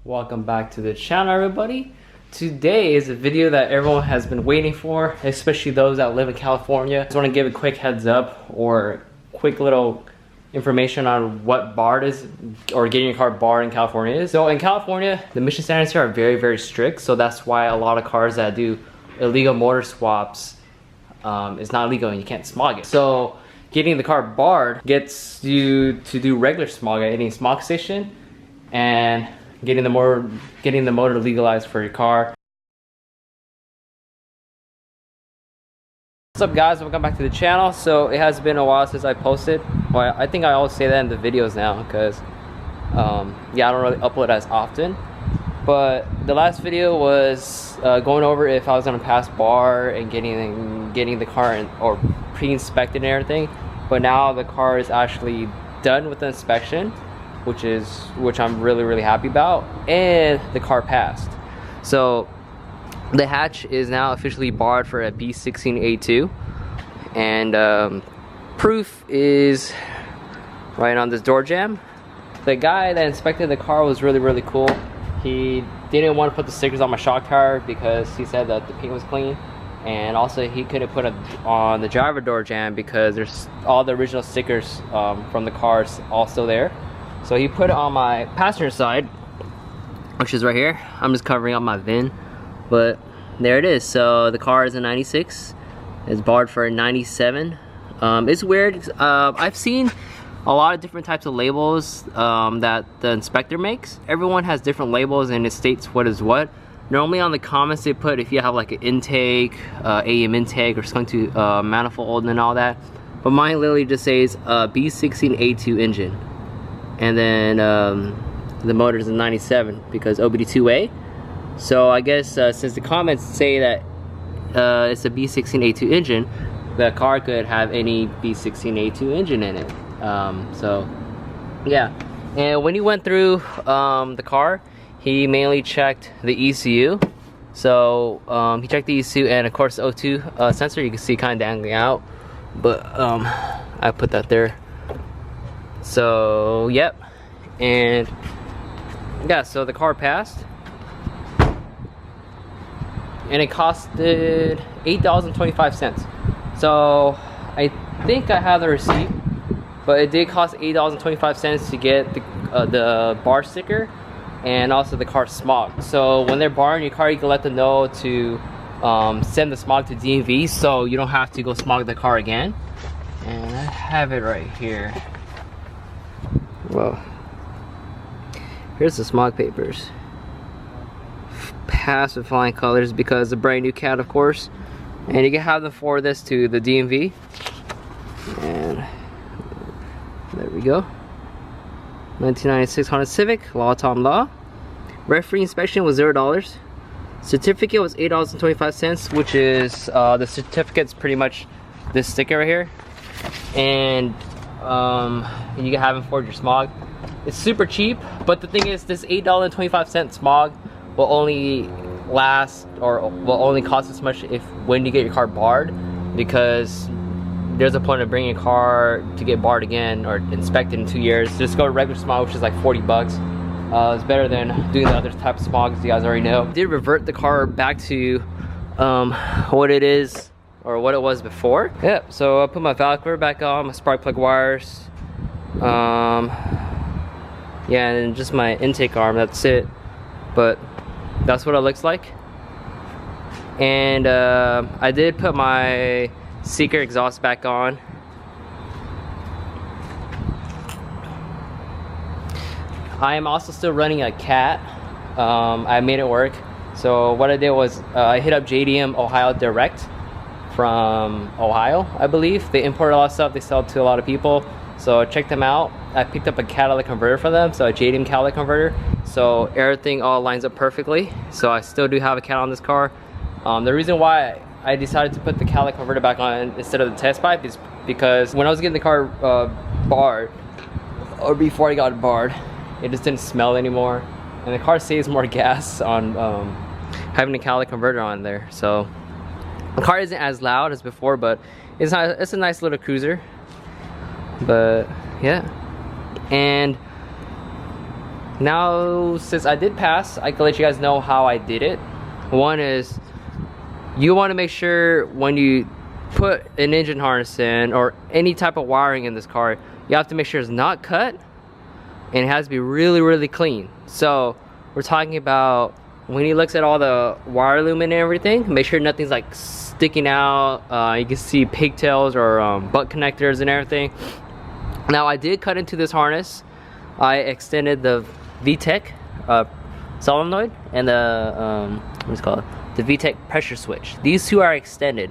Welcome back to the channel, everybody. Today is a video that everyone has been waiting for, especially those that live in California. I just want to give a quick heads up or quick little information on what BARD is, or getting your car BARD in California is. So in California, the emission standards here are very, very strict. So that's why a lot of cars that do illegal motor swaps is not legal and you can't smog it. So getting the car BARD gets you to do regular smog at any smog station and getting the motor legalized for your car. What's up, guys? Welcome back to the channel. So it has been a while since I posted. Well, I think I always say that in the videos now because yeah, I don't really upload as often. But the last video was going over if I was gonna pass BAR and getting the car or pre-inspected and everything. But now the car is actually done with the inspection, which I'm really happy about, and the car passed. So the hatch is now officially barred for a B16a2, and proof is right on this door jamb. The guy that inspected the car was really cool. He didn't want to put the stickers on my shock tower because he said that the paint was clean, and also he couldn't put it on the driver door jamb because there's all the original stickers from the cars all still there. So he put it on my passenger side, which is right here. I'm just covering up my VIN, but there it is. So the car is a 96. It's barred for a 97. It's weird. I've seen a lot of different types of labels that the inspector makes. Everyone has different labels and it states what is what. Normally on the comments they put if you have like an intake, AM intake, or skunk to manifold and all that. But mine literally just says B16a2 engine. And then the motor is a 97 because OBD2A. So I guess since the comments say that it's a B16A2 engine, the car could have any B16A2 engine in it. So yeah. And when he went through the car, he mainly checked the ECU. So he checked the ECU and of course the O2 sensor. You can see kind of dangling out, but I put that there. So yep, and yeah, so the car passed, and it costed $8.25. So I think I have the receipt, but it did cost $8.25 to get the bar sticker and also the car smog. So when they're barring your car, you can let them know to send the smog to DMV so you don't have to go smog the car again. And I have it right here. Well, here's the smog papers. Passed with flying colors because the brand new cat, of course. And you can have them forward this to the DMV. And there we go. 1996 Honda Civic, Law Tom Law. Referee inspection was $0. Certificate was $8.25, which is the certificate's pretty much this sticker right here. And you can have them forward your smog. It's super cheap, but the thing is, this $8.25 smog will only last, or will only cost as much when you get your car barred, because there's a point of bringing a car to get barred again or inspected in 2 years. Just go to regular smog, which is like 40 bucks. It's better than doing the other type of smogs you guys already know. I did revert the car back to what it is, or what it was before. Yep, so I put my valve cover back on, my spark plug wires, yeah, and just my intake arm, that's it. But that's what it looks like. And I did put my Seeker exhaust back on. I am also still running a cat. I made it work. So what I did was I hit up JDM Ohio Direct from Ohio, I believe. They import a lot of stuff, they sell it to a lot of people. So I checked them out. I picked up a catalytic converter for them, so a JDM catalytic converter. So everything all lines up perfectly. So I still do have a cat on this car. The reason why I decided to put the catalytic converter back on instead of the test pipe is because when I was getting the car barred, or before I got it barred, it just didn't smell anymore. And the car saves more gas on having a catalytic converter on there. So the car isn't as loud as before, but it's a nice little cruiser. But yeah, and Now, since I did pass, I can let you guys know how I did it. One is, you want to make sure when you put an engine harness in or any type of wiring in this car, you have to make sure it's not cut and it has to be really, really clean. So we're talking about when he looks at all the wire loom and everything, make sure nothing's like sticking out. You can see pigtails or butt connectors and everything. Now I did cut into this harness. I extended the VTEC solenoid and the what's it called, the VTEC pressure switch. These two are extended.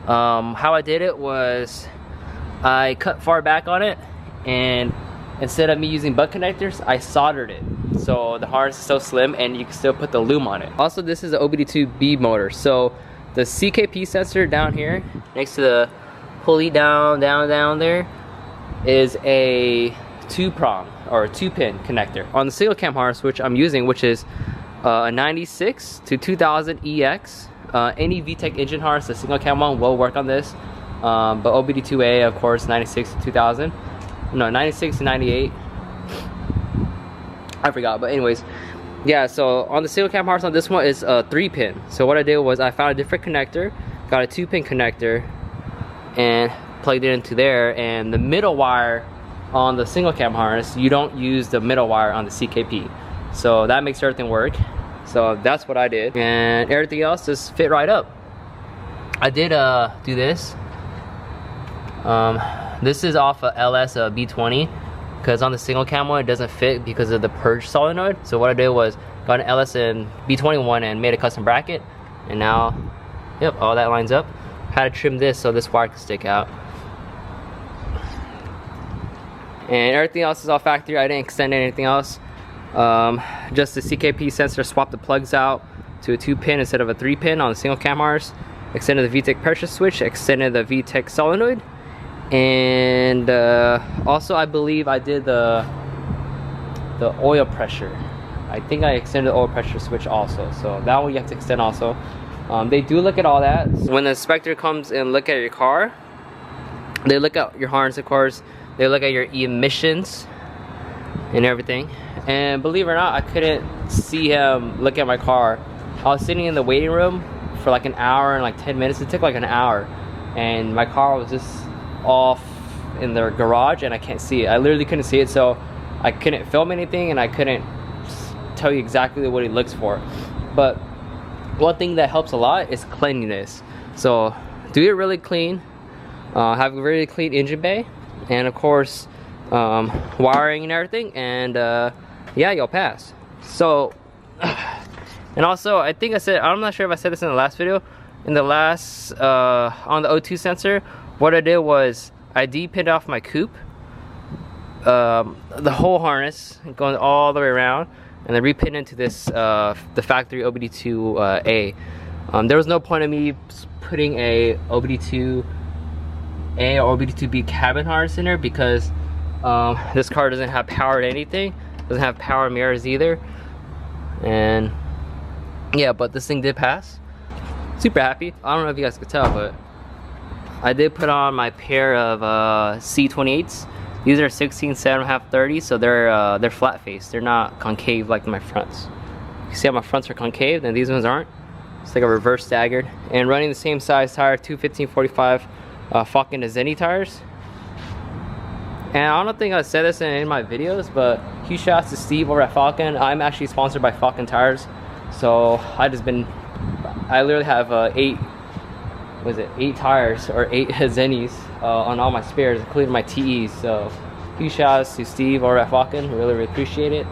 How I did it was I cut far back on it, and instead of me using butt connectors, I soldered it. So the harness is so slim and you can still put the loom on it. Also, this is an OBD2B motor. So the CKP sensor down here, next to the pulley down there, is a 2-prong or a 2-pin connector. On the single cam harness, which I'm using, which is a 96 to 2000 EX, any VTEC engine harness, the single cam one, will work on this. But OBD2A, of course, 96 to 2000. No, 96 to 98. I forgot, but anyways, yeah. So on the single cam harness on this one is a 3-pin. So what I did was I found a different connector, got a 2-pin connector, and plugged it into there. And the middle wire on the single cam harness, you don't use the middle wire on the CKP. So that makes everything work. So that's what I did, and everything else just fit right up. I did do this. This is off a LS B20, because on the single cam one it doesn't fit because of the purge solenoid. So what I did was got an LS and B21 and made a custom bracket, and now, yep, all that lines up. Had to trim this so this wire can stick out, and everything else is all factory. I didn't extend anything else. Just the CKP sensor, swapped the plugs out to a 2-pin instead of a 3-pin on the single cam harness. Extended the VTEC pressure switch, extended the VTEC solenoid, and also I believe I did the oil pressure. I think I extended the oil pressure switch also, so that one you have to extend also. They do look at all that. When the inspector comes and look at your car, they look at your harness, of course. They look at your emissions and everything. And believe it or not, I couldn't see him look at my car. I was sitting in the waiting room for like an hour and like 10 minutes. It took like an hour, and my car was just off in their garage and I can't see it. I literally couldn't see it, so I couldn't film anything and I couldn't tell you exactly what he looks for. But one thing that helps a lot is cleanliness. So do it really clean, have a really clean engine bay, and of course wiring and everything, and yeah, you'll pass. So and also, I think I said, I'm not sure if I said this in the last video, in the last on the O2 sensor, what I did was I D-pinned off my coupe, the whole harness going all the way around, and then repinned into this the factory OBD2A. There was no point of me putting a OBD2A or OBD2B cabin harness in there, because this car doesn't have powered anything, doesn't have power mirrors either. And yeah, but this thing did pass. Super happy. I don't know if you guys could tell, but I did put on my pair of C28s. These are 16, 7.5, 30, so they're flat faced. They're not concave like my fronts. You see how my fronts are concave, and these ones aren't. It's like a reverse staggered. And running the same size tire, 215/45 Falcon Zenny tires. And I don't think I said this in any of my videos, but huge shout out to Steve over at Falcon. I'm actually sponsored by Falcon tires, so I literally have 8 tires or 8 Zennies on all my spares, including my TEs. So huge shout outs to Steve over at Falcon. Really appreciate it.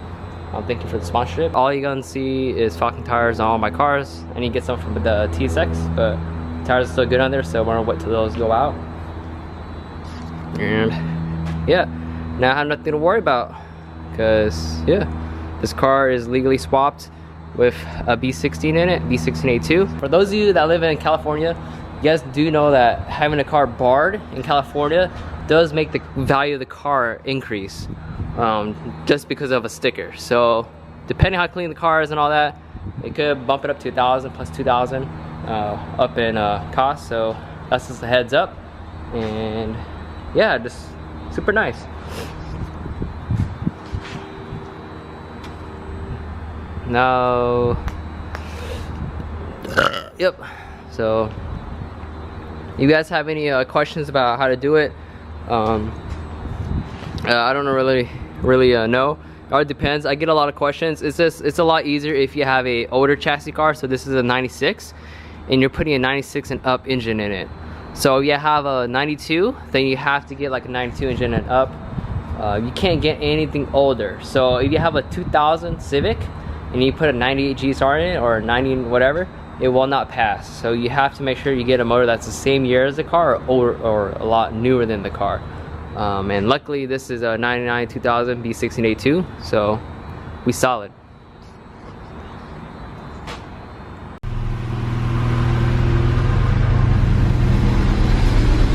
Thank you for the sponsorship. All you're gonna see is Falcon tires on all my cars. I need to get some from the TSX, but tires are still good on there, so we're gonna wait till those go out. And yeah, now I have nothing to worry about, because yeah, this car is legally swapped with a B16 in it, B16a2. For those of you that live in California, you guys do know that having a car barred in California does make the value of the car increase, just because of a sticker. So depending how clean the car is and all that, it could bump it up to 1,000 plus 2,000 up in cost. So that's just a heads up. And yeah, just super nice. now, yep. So, you guys have any questions about how to do it? I don't really know. It all depends. I get a lot of questions. It's a lot easier if you have a older chassis car. So this is a 96 and you're putting a 96 and up engine in it. So you have a 92, then you have to get like a 92 engine and up. You can't get anything older. So if you have a 2000 Civic and you put a 98 GSR in it or 90 whatever, it will not pass. So you have to make sure you get a motor that's the same year as the car or older or a lot newer than the car. And luckily this is a 99 2000 B16a2, so we solid.